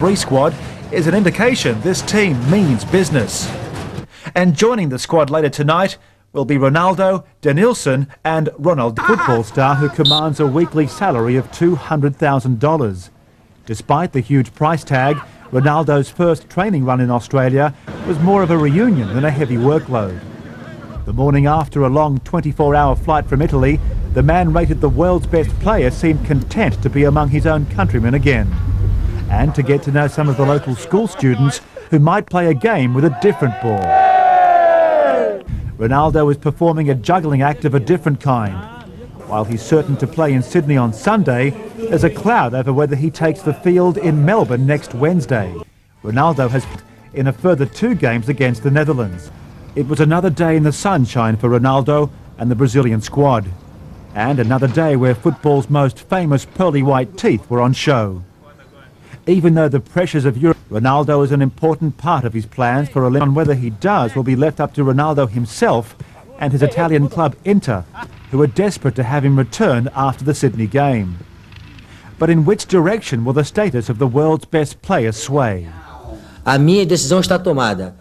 Free squad is an indication this team means business. And joining the squad later tonight will be Ronaldo, Denilson and Ronaldo, football star who commands a weekly salary of $200,000. Despite the huge price tag, Ronaldo's first training run in Australia was more of a reunion than a heavy workload. The morning after a long 24-hour flight from Italy, the man rated the world's best player seemed content to be among his own countrymen again, and to get to know some of the local school students who might play a game with a different ball. Ronaldo is performing a juggling act of a different kind. While he's certain to play in Sydney on Sunday, there's a cloud over whether he takes the field in Melbourne next Wednesday. Ronaldo has in a further 2 games against the Netherlands. It was another day in the sunshine for Ronaldo and the Brazilian squad, and another day where football's most famous pearly white teeth were on show. Even though the pressures of Europe, Ronaldo is an important part of his plans for on whether he does will be left up to Ronaldo himself and his Italian club Inter, who are desperate to have him return after the Sydney game. But in which direction will the status of the world's best player sway? A minha decisão está tomada.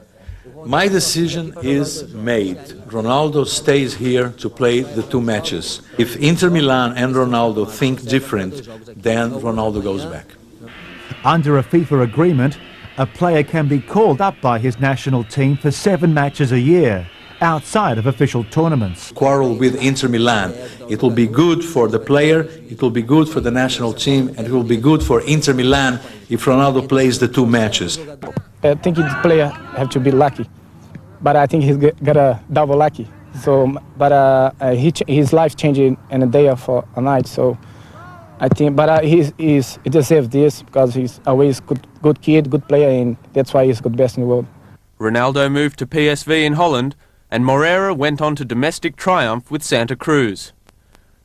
My decision is made. Ronaldo stays here to play the 2 matches. If Inter Milan and Ronaldo think different, then Ronaldo goes back. Under a FIFA agreement, a player can be called up by his national team for 7 matches a year, outside of official tournaments. Quarrel with Inter Milan. It will be good for the player, it will be good for the national team, and it will be good for Inter Milan if Ronaldo plays the 2 matches. I think the player have to be lucky, but I think he's got a double lucky. So, but his life changed in a day or a night. So, I think, but he deserves this because he's always good kid, good player, and that's why he's the best in the world. Ronaldo moved to PSV in Holland, and Moreira went on to domestic triumph with Santa Cruz.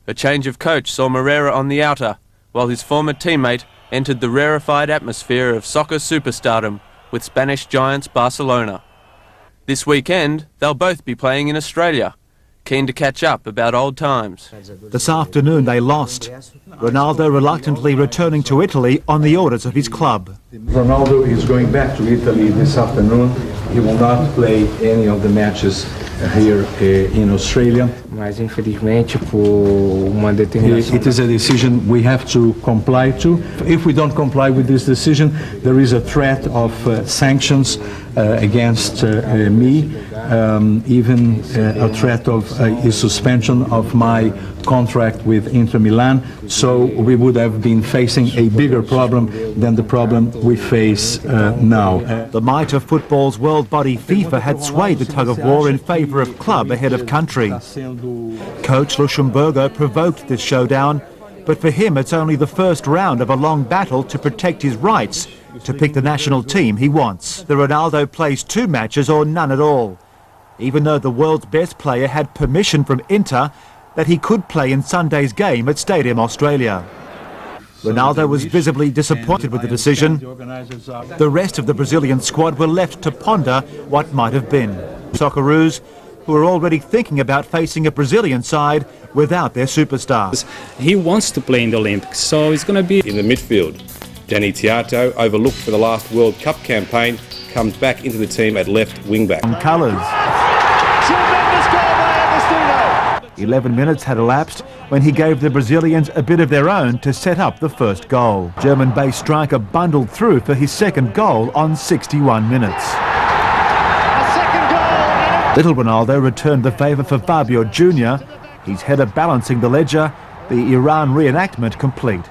A change of coach saw Moreira on the outer, while his former teammate entered the rarefied atmosphere of soccer superstardom with Spanish giants Barcelona. This weekend, they'll both be playing in Australia, keen to catch up about old times. This afternoon they lost, Ronaldo reluctantly returning to Italy on the orders of his club. Ronaldo is going back to Italy this afternoon. He will not play any of the matches here in Australia. Mas infelizmente por uma determinação. It is a decision we have to comply to. If we don't comply with this decision, there is a threat of sanctions against me, even a threat of a suspension of my contract with Inter Milan. So we would have been facing a bigger problem than the problem we face now. The might of football's world body FIFA had swayed the tug-of-war in favour of club ahead of country. Coach Luxemburgo provoked this showdown, but for him it's only the first round of a long battle to protect his rights to pick the national team he wants. The Ronaldo plays 2 matches or none at all, even though the world's best player had permission from Inter that he could play in Sunday's game at Stadium Australia. Ronaldo was visibly disappointed with the decision. The rest of the Brazilian squad were left to ponder what might have been. Socceroos, who are already thinking about facing a Brazilian side without their superstars. He wants to play in the Olympics, so it's going to be... In the midfield, Danny Tiato, overlooked for the last World Cup campaign, comes back into the team at left wing-back. Colours. 11 minutes had elapsed when he gave the Brazilians a bit of their own to set up the first goal. German-based striker bundled through for his second goal on 61 minutes. Little Ronaldo returned the favour for Fabio Jr., his header balancing the ledger, the Iran reenactment complete.